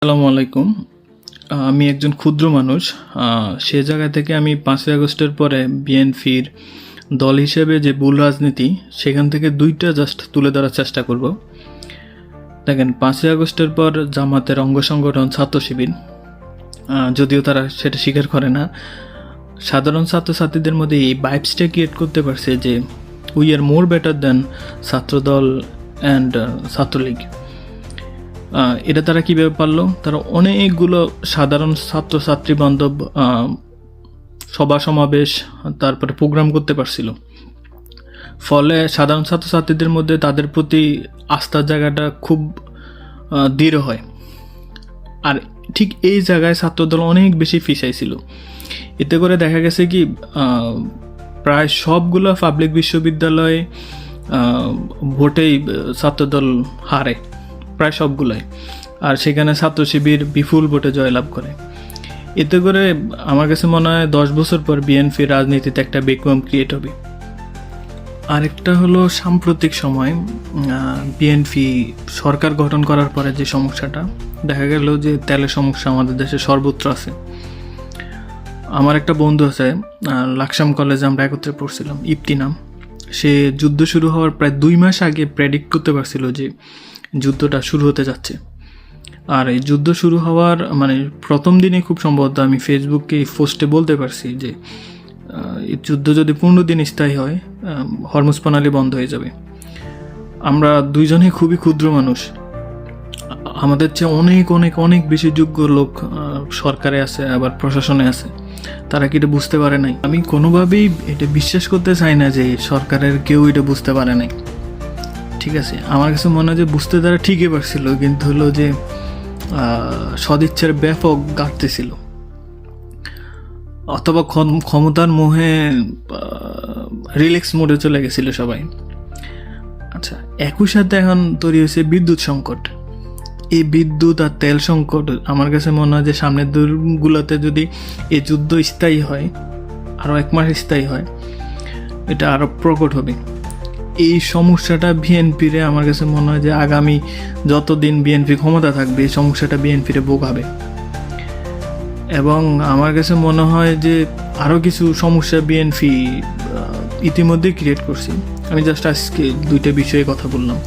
আসসালামু আলাইকুম। আমি একজন ক্ষুদ্র মানুষ। সে জায়গা থেকে আমি 5ই আগস্টের পরে বিএনপির দল হিসেবে যে ভুল রাজনীতি, সেখান থেকে দুইটা জাস্ট তুলে ধরার চেষ্টা করব। দেখেন, 5ই আগস্টের পর জামাতের অঙ্গ সংগঠন ছাত্র শিবির, যদিও তারা সেটা স্বীকার করে না, সাধারণ ছাত্রছাত্রীদের মধ্যে এই ভাইবসটা ক্রিয়েট করতে পারছে যে we are more better than Chhatradal and Chhatra League. এটা তারা কীভাবে পারলো? তারা অনেকগুলো সাধারণ ছাত্রছাত্রী বান্ধব সভা সমাবেশ, তারপরে প্রোগ্রাম করতে পারছিল। ফলে সাধারণ ছাত্রছাত্রীদের মধ্যে তাদের প্রতি আস্থার জায়গাটা খুব দৃঢ় হয়। আর ঠিক এই জায়গায় ছাত্রদল অনেক বেশি ফিসাইছিল। এতে করে দেখা গেছে কি, প্রায় সবগুলো পাবলিক বিশ্ববিদ্যালয়ে ভোটেই ছাত্রদল হারে, প্রায় সবগুলাই। আর সেখানে ছাত্র শিবির বিপুল ভোটে জয়লাভ করে। এতে করে আমার কাছে মনে হয় 10 বছর পর বিএনপি রাজনীতিতে একটা ভ্যাকুয়াম ক্রিয়েট হবে। আরেকটা হলো সাম্প্রতিক সময় বিএনপি সরকার গঠন করার পরে যে সমস্যাটা দেখা গেল, যে তেলের সমস্যা আমাদের দেশে সর্বত্র আছে। আমার একটা বন্ধু আছে, লাকসাম কলেজে আমরা একত্রে পড়ছিলাম, ইপ্তি নাম। সে যুদ্ধ শুরু হওয়ার প্রায় 2 মাস আগে প্রেডিক্ট করতে পারছিল যে যুদ্ধটা শুরু হতে যাচ্ছে। আর এই যুদ্ধ শুরু হওয়ার প্রথম দিনে খুব সম্ভবত আমি ফেসবুকে পোস্টে বলতে পারছি যে এই যুদ্ধ যদি 15 দিন স্থায়ী হয়, হরমুজ প্রণালী বন্ধ হয়ে যাবে। আমরা দুইজনেই খুবই ক্ষুদ্র মানুষ, আমাদের চেয়ে অনেক অনেক অনেক বেশি যোগ্য লোক সরকারে আছে, আবার প্রশাসনে আছে। তারা কি এটা বুঝতে পারে নাই? আমি কোনোভাবেই এটা বিশ্বাস করতে চাই না যে সরকারের কেউ এটা বুঝতে পারে নাই। ঠিক আছে, আমার কাছে মনে হয় যে বুঝতে তারা ঠিকই পারছিল, কিন্তু হলো যে সদিচ্ছার ব্যাপক ঘাটতি ছিল, অথবা ক্ষমতার মোহে রিল্যাক্স মোডে চলে গেছিল সবাই। আচ্ছা, একই সাথে এখন তৈরি হয়েছে বিদ্যুৎ সংকট। এই বিদ্যুৎ আর তেল সংকট আমার কাছে মনে হয় যে সামনের দিনগুলোতে যদি এই যুদ্ধ স্থায়ী হয়, আরও 1 মাস স্থায়ী হয়, এটা আরও প্রকট হবে। এই সমস্যাটা বিএনপিরে আমার কাছে মনে হয় যে আগামী যতদিন বিএনপি ক্ষমতা থাকবে এই সমস্যাটা বিএনপিরে ভোগাবে। এবং আমার কাছে মনে হয় যে আরও কিছু সমস্যা বিএনপি ইতিমধ্যেই ক্রিয়েট করছে। আমি জাস্ট আজকে 2টা বিষয়ে কথা বললাম।